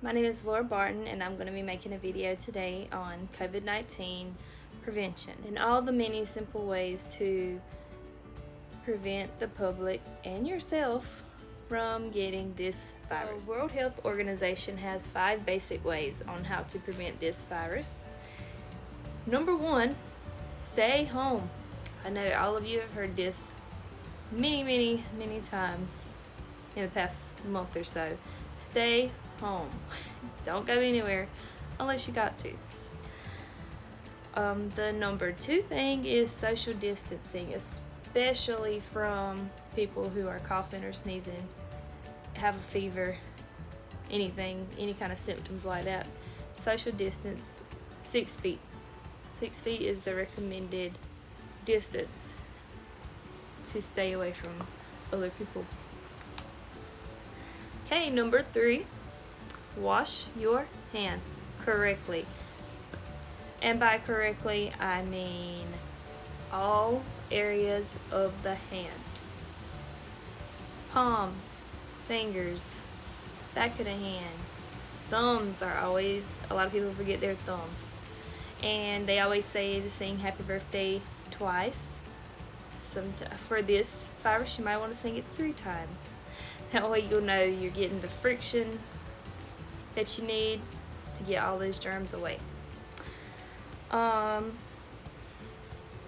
My name is Laura Barton, and I'm going to be making a video today on COVID-19 prevention and all the many simple ways to prevent the public and yourself from getting this virus. The World Health Organization has 5 basic ways on how to prevent this virus. Number 1, stay home. I know all of you have heard this many times in the past month or so. Stay home. Don't go anywhere unless you got to. The number 2 thing is social distancing, especially from people who are coughing or sneezing, have a fever, anything, any kind of symptoms like that. Social distance, 6 feet. 6 feet is the recommended distance to stay away from other people. Okay, number 3, wash your hands correctly. And by correctly, I mean all areas of the hands. Palms, fingers, back of the hand. Thumbs are always, a lot of people forget their thumbs. And they always say to sing happy birthday twice. For this virus, you might want to sing it 3 times. That way you'll know you're getting the friction that you need to get all those germs away.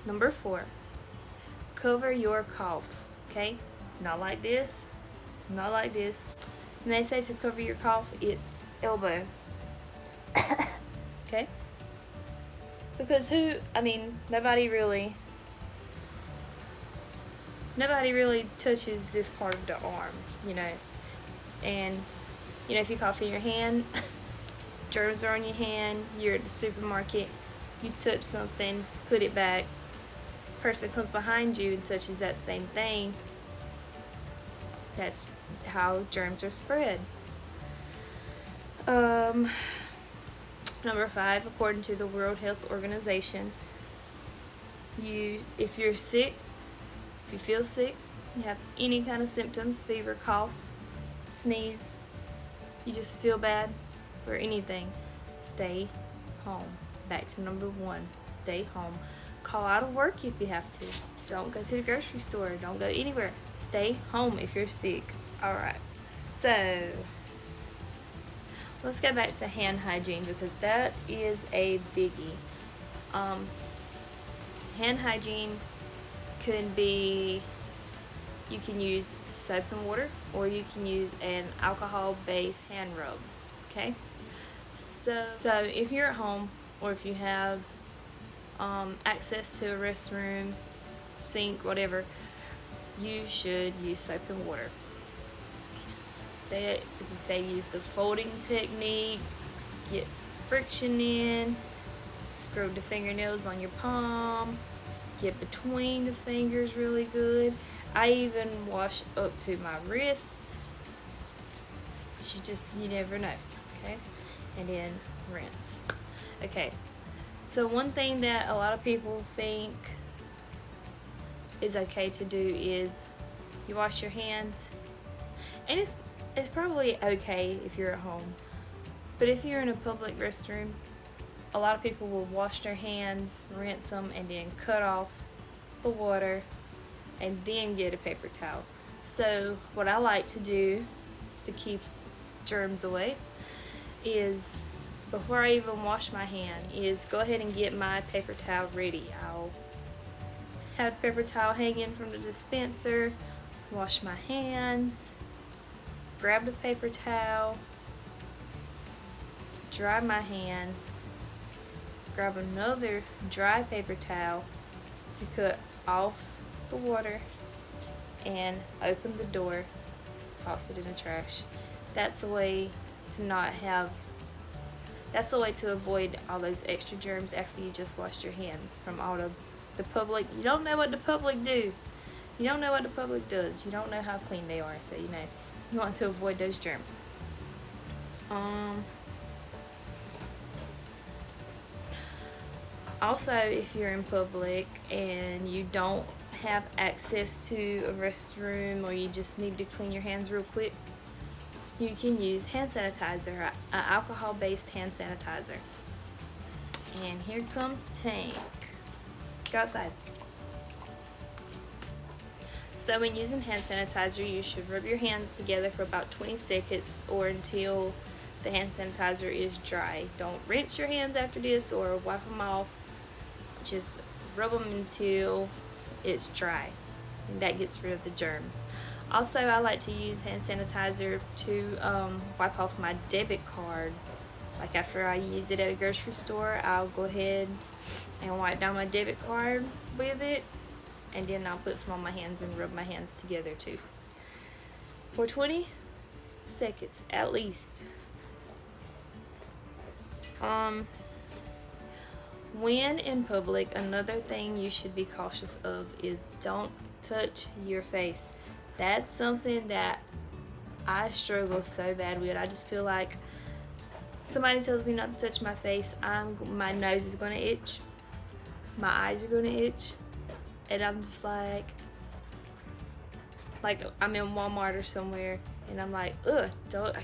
Number 4, cover your cough, okay? Not like this, not like this. When they say to cover your cough, it's elbow, okay? Because nobody really touches this part of the arm, and if you cough in your hand, germs are on your hand, you're at the supermarket, you touch something, put it back, person comes behind you and touches that same thing. That's how germs are spread. Number 5, according to the World Health Organization, if you're sick, if you feel sick, you have any kind of symptoms, fever, cough, sneeze, you just feel bad or anything, stay home. Back to number 1, stay home. Call out of work if you have to. Don't go to the grocery store. Don't go anywhere. Stay home if you're sick. Alright, so let's go back to hand hygiene because that is a biggie. Hand hygiene could be, you can use soap and water, or you can use an alcohol-based hand rub, okay? So if you're at home, or if you have access to a restroom, sink, whatever, you should use soap and water. They say use the folding technique, get friction in, scrub the fingernails on your palm, get between the fingers really good. I even wash up to my wrist. You never know, okay? And then rinse. Okay, so one thing that a lot of people think is okay to do is you wash your hands, and it's probably okay if you're at home, but if you're in a public restroom, a lot of people will wash their hands, rinse them, and then cut off the water and then get a paper towel. So what I like to do to keep germs away is, before I even wash my hand, is go ahead and get my paper towel ready. I'll have a paper towel hanging from the dispenser, wash my hands, grab the paper towel, dry my hands, grab another dry paper towel to cut off the water, and open the door, toss it in the trash. That's the way to avoid all those extra germs after you just washed your hands from all the public. You don't know what the public do. You don't know what the public does. You don't know how clean they are, so you want to avoid those germs. Also, if you're in public and you don't have access to a restroom, or you just need to clean your hands real quick, you can use hand sanitizer, an alcohol-based hand sanitizer. And here comes Tank. Go outside. So when using hand sanitizer, you should rub your hands together for about 20 seconds or until the hand sanitizer is dry. Don't rinse your hands after this or wipe them off. Just rub them until it's dry, and that gets rid of the germs. Also, I like to use hand sanitizer to wipe off my debit card. Like after I use it at a grocery store, I'll go ahead and wipe down my debit card with it, and then I'll put some on my hands and rub my hands together too. For 20 seconds at least. When in public, another thing you should be cautious of is don't touch your face. That's something that I struggle so bad with. I just feel like somebody tells me not to touch my face, my nose is gonna itch, my eyes are gonna itch, and I'm just like I'm in Walmart or somewhere, and I'm like, I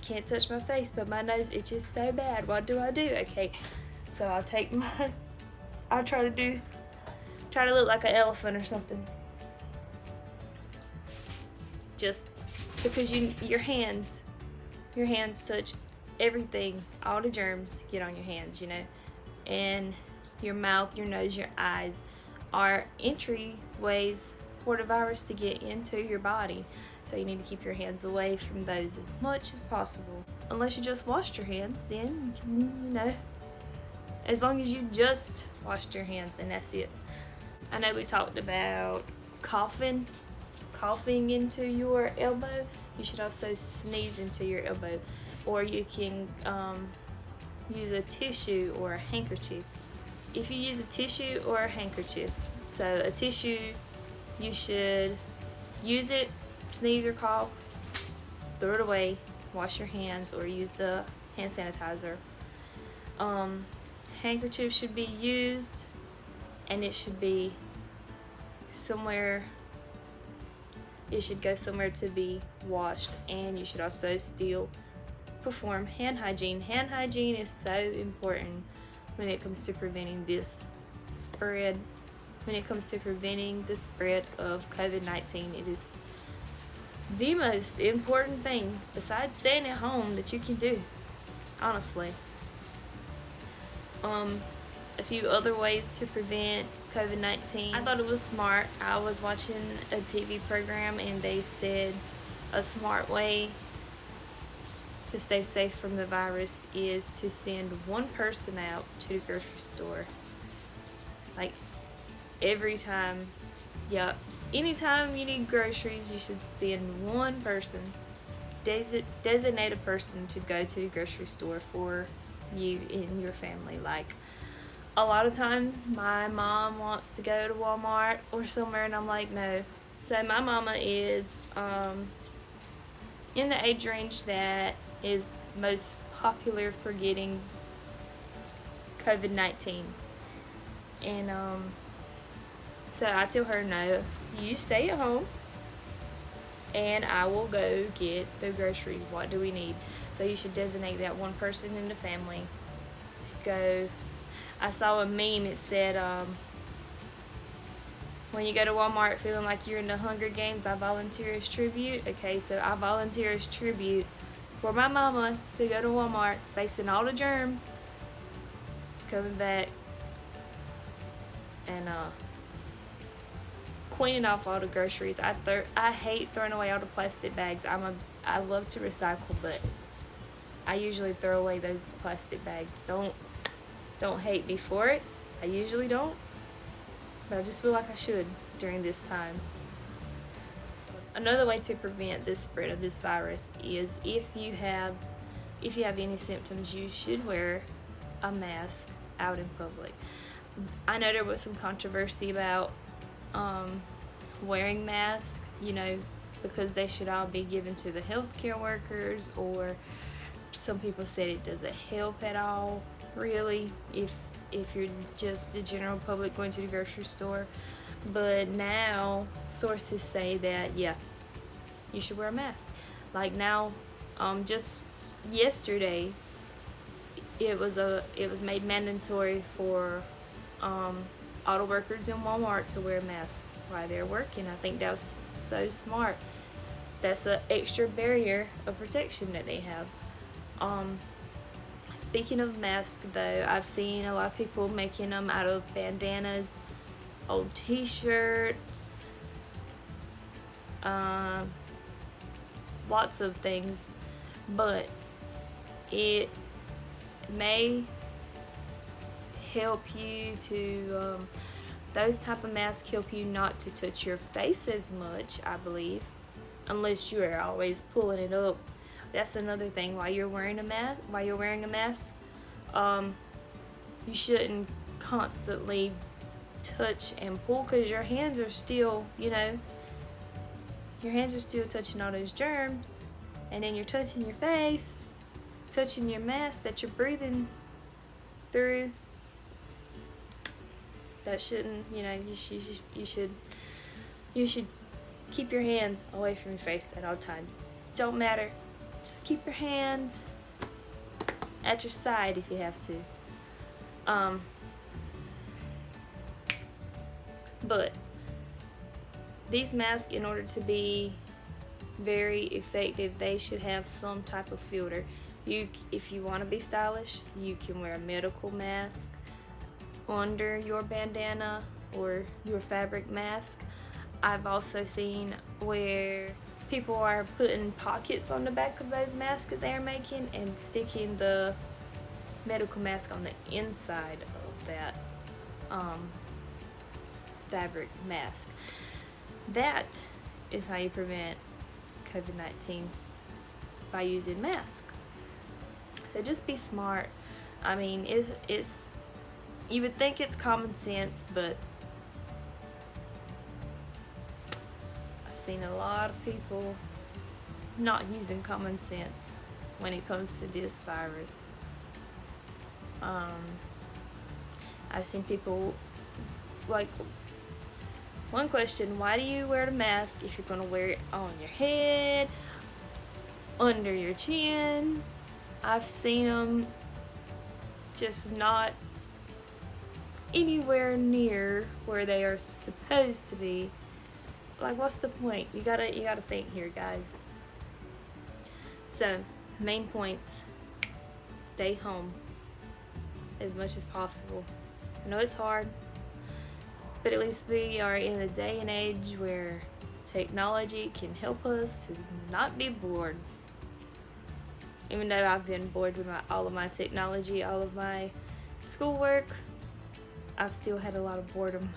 can't touch my face, but my nose itches so bad. What do I do? Okay, so I'll try to look like an elephant or something. Just because your hands touch everything, all the germs get on your hands, and your mouth, your nose, your eyes are entryways for the virus to get into your body. So you need to keep your hands away from those as much as possible. Unless you just washed your hands, then you can, as long as you just washed your hands and that's it. I know we talked about coughing into your elbow. You should also sneeze into your elbow, or you can use a tissue or a handkerchief. If you use a tissue or a handkerchief, so a tissue, you should use it, sneeze or cough, throw it away, wash your hands, or use the hand sanitizer. Handkerchief should be used, and it should be somewhere. It should go somewhere to be washed, and you should also still perform hand hygiene. Hand hygiene is so important when it comes to preventing this spread. When it comes to preventing the spread of COVID-19, it is the most important thing besides staying at home that you can do, honestly. A few other ways to prevent COVID-19. I thought it was smart. I was watching a TV program and they said a smart way to stay safe from the virus is to send one person out to the grocery store. Like anytime you need groceries, you should send one person, designate a person to go to the grocery store for you and your family. Like a lot of times my mom wants to go to Walmart or somewhere, and I'm like, no. So my mama is in the age range that is most popular for getting COVID-19, and so I tell her, no, you stay at home and I will go get the groceries. What do we need? So you should designate that one person in the family to go. I saw a meme, it said, when you go to Walmart feeling like you're in the Hunger Games, I volunteer as tribute. Okay, so I volunteer as tribute for my mama to go to Walmart, facing all the germs, coming back, and cleaning off all the groceries. I hate throwing away all the plastic bags. I love to recycle, but I usually throw away those plastic bags. Don't hate me for it. I usually don't, but I just feel like I should during this time. Another way to prevent the spread of this virus is if you have any symptoms, you should wear a mask out in public. I know there was some controversy about wearing masks, because they should all be given to the healthcare workers, or some people said it doesn't help at all, really, if you're just the general public going to the grocery store. But now sources say that, yeah, you should wear a mask. Like now Just yesterday, it was made mandatory for auto workers in Walmart to wear masks while they're working. I think that was so smart. That's an extra barrier of protection that they have. Speaking of masks, though, I've seen a lot of people making them out of bandanas, old t-shirts, lots of things, but it may help you to those type of masks help you not to touch your face as much, I believe, unless you are always pulling it up. That's another thing. While you're wearing a mask, you shouldn't constantly touch and pull, because your hands are still, touching all those germs, and then you're touching your face, touching your mask that you're breathing through. That shouldn't, you should keep your hands away from your face at all times. Don't matter. Just keep your hands at your side if you have to. But these masks, in order to be very effective, they should have some type of filter. If you want to be stylish, you can wear a medical mask under your bandana or your fabric mask. I've also seen where people are putting pockets on the back of those masks that they're making and sticking the medical mask on the inside of that fabric mask. That is how you prevent COVID-19, by using masks. So just be smart. I mean, it's you would think it's common sense, but I've seen a lot of people not using common sense when it comes to this virus. I've seen people, like, one question: why do you wear the mask if you're going to wear it on your head, under your chin? I've seen them just not anywhere near where they are supposed to be. Like, what's the point? You gotta think here, guys. So, main points: stay home as much as possible. I know it's hard, but at least we are in a day and age where technology can help us to not be bored. Even though I've been bored with all of my technology, all of my schoolwork, I've still had a lot of boredom.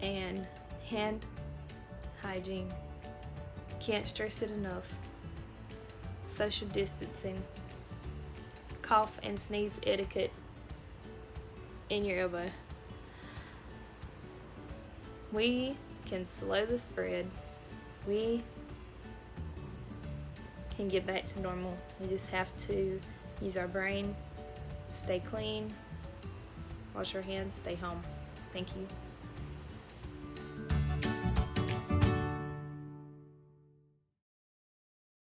And hand hygiene. Can't stress it enough. Social distancing. Cough and sneeze etiquette in your elbow. We can slow the spread. We can get back to normal. We just have to use our brain, stay clean, wash our hands, stay home. Thank you.